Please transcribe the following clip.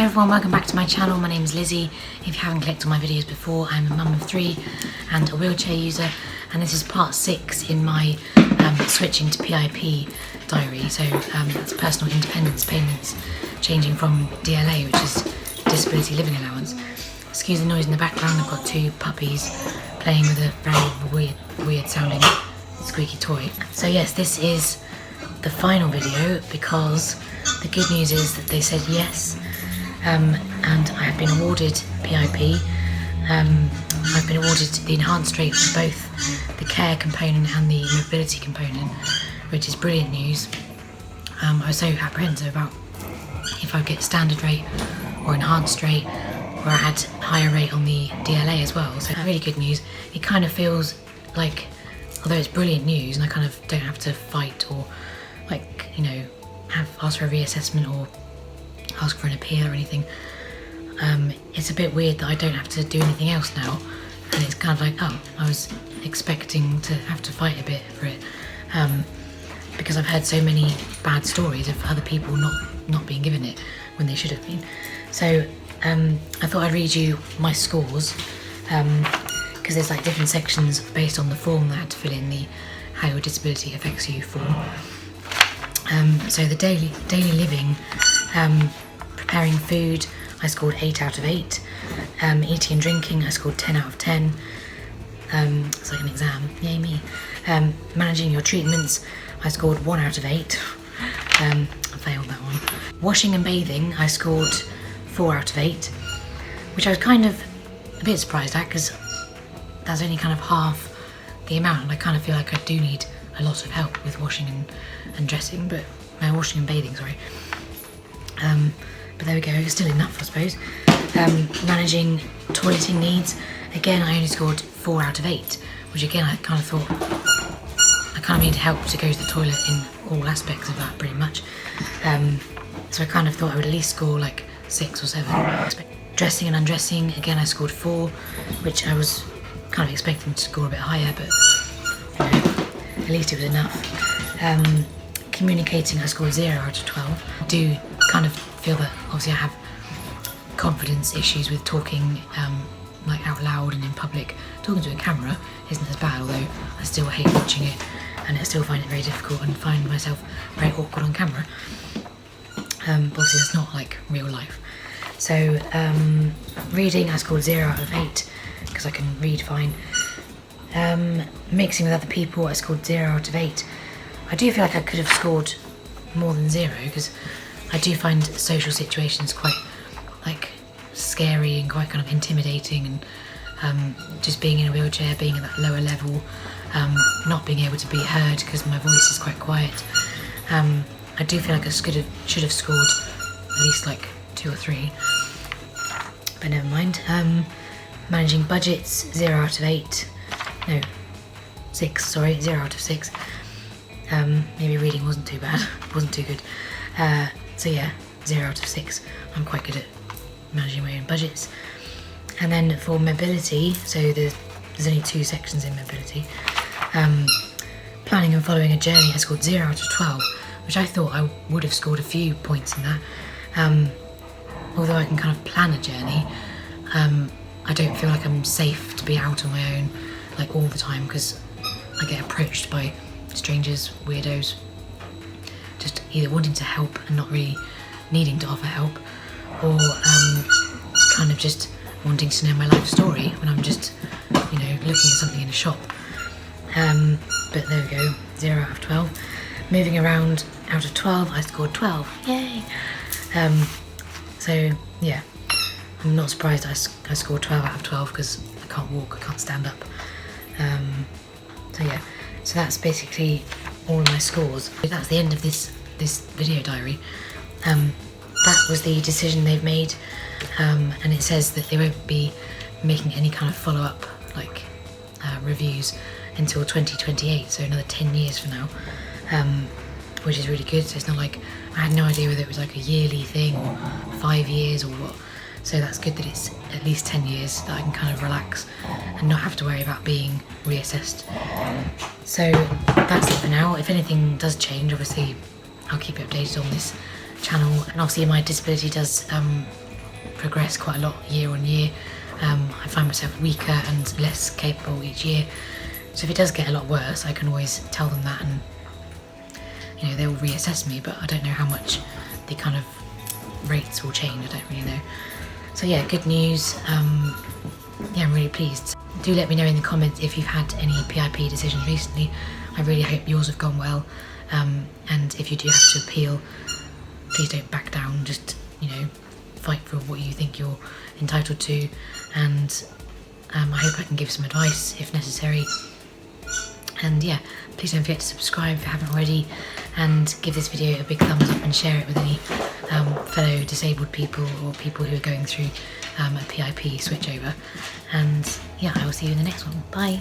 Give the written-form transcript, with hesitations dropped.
Hello everyone, welcome back to my channel. My name is Lizzie. If you haven't clicked on my videos before, I'm a mum of 3 and a wheelchair user, and this is part 6 in my switching to PIP diary. So that's personal independence payments, changing from DLA, which is disability living allowance. Excuse the noise in the background, I've got 2 puppies playing with a very weird sounding squeaky toy. So yes, this is the final video because the good news is that they said yes. And I have been awarded PIP. I've been awarded the enhanced rate for both the care component and the mobility component, which is brilliant news. I was so apprehensive about if I'd get standard rate or enhanced rate, or I had higher rate on the DLA as well. So really good news. It kind of feels like, although it's brilliant news and I kind of don't have to fight or ask for a reassessment or ask for an appeal or anything, it's a bit weird that I don't have to do anything else now, and it's kind of like, oh, I was expecting to have to fight a bit for it, because I've heard so many bad stories of other people not being given it when they should have been. So I thought I'd read you my scores, because there's like different sections based on the form that I had to fill in, the how your disability affects you form. So the daily living, preparing food, I scored 8 out of 8. Eating and drinking, I scored 10 out of 10. It's like an exam, yay me. Managing your treatments, I scored 1 out of 8. I failed that one. Washing and bathing, I scored 4 out of 8, which I was kind of a bit surprised at, because that's only kind of half the amount, and I kind of feel like I do need a lot of help with washing and dressing, but washing and bathing, sorry. But there we go, it's still enough, I suppose. Managing toileting needs, again I only scored 4 out of 8, which again I kind of thought I kind of need help to go to the toilet in all aspects of that pretty much. So I kind of thought I would at least score like 6 or 7. Dressing and undressing, again I scored 4, which I was kind of expecting to score a bit higher, but at least it was enough. Communicating, I scored 0 out of 12. I do kind of feel that obviously I have confidence issues with talking like out loud and in public. Talking to a camera isn't as bad, although I still hate watching it, and I still find it very difficult and find myself very awkward on camera. But obviously that's not like real life. So reading, I scored 0 out of 8 because I can read fine. Mixing with other people, I scored 0 out of 8. I do feel like I could have scored more than 0, because I do find social situations quite like scary and quite kind of intimidating, and just being in a wheelchair, being at that lower level, not being able to be heard because my voice is quite quiet. I do feel like I should have scored at least like 2 or 3, but never mind. Managing budgets, 0 out of 8. No, 6, sorry, 0 out of 6. Maybe reading wasn't too bad, wasn't too good. So yeah, 0 out of 6. I'm quite good at managing my own budgets. And then for mobility, so there's only 2 sections in mobility. Planning and following a journey, I scored 0 out of 12, which I thought I would have scored a few points in that. Although I can kind of plan a journey, I don't feel like I'm safe to be out on my own like all the time, because I get approached by strangers, weirdos, just either wanting to help and not really needing to offer help, or kind of just wanting to know my life story when I'm just, looking at something in a shop. But there we go, 0 out of 12. Moving around, out of 12, I scored 12. Yay! So yeah, I'm not surprised I scored 12 out of 12, because I can't walk, I can't stand up. So yeah, so that's basically all of my scores. That's the end of this video diary. That was the decision they've made, and it says that they won't be making any kind of follow-up reviews until 2028, so another 10 years from now, which is really good. So it's not like, I had no idea whether it was like a yearly thing or 5 years or what. So that's good that it's at least 10 years that I can kind of relax and not have to worry about being reassessed. So that's it for now. If anything does change, obviously I'll keep you updated on this channel, and obviously my disability does progress quite a lot year on year. I find myself weaker and less capable each year. So if it does get a lot worse, I can always tell them that, and you know, they will reassess me, but I don't know how much the kind of rates will change. I don't really know. So yeah, good news. Yeah, I'm really pleased. Do let me know in the comments if you've had any PIP decisions recently. I really hope yours have gone well. And if you do have to appeal, please don't back down. Just, you know, fight for what you think you're entitled to. And I hope I can give some advice if necessary. And yeah, please don't forget to subscribe if you haven't already, and give this video a big thumbs up and share it with any fellow disabled people or people who are going through a PIP switchover. And yeah, I will see you in the next one. Bye.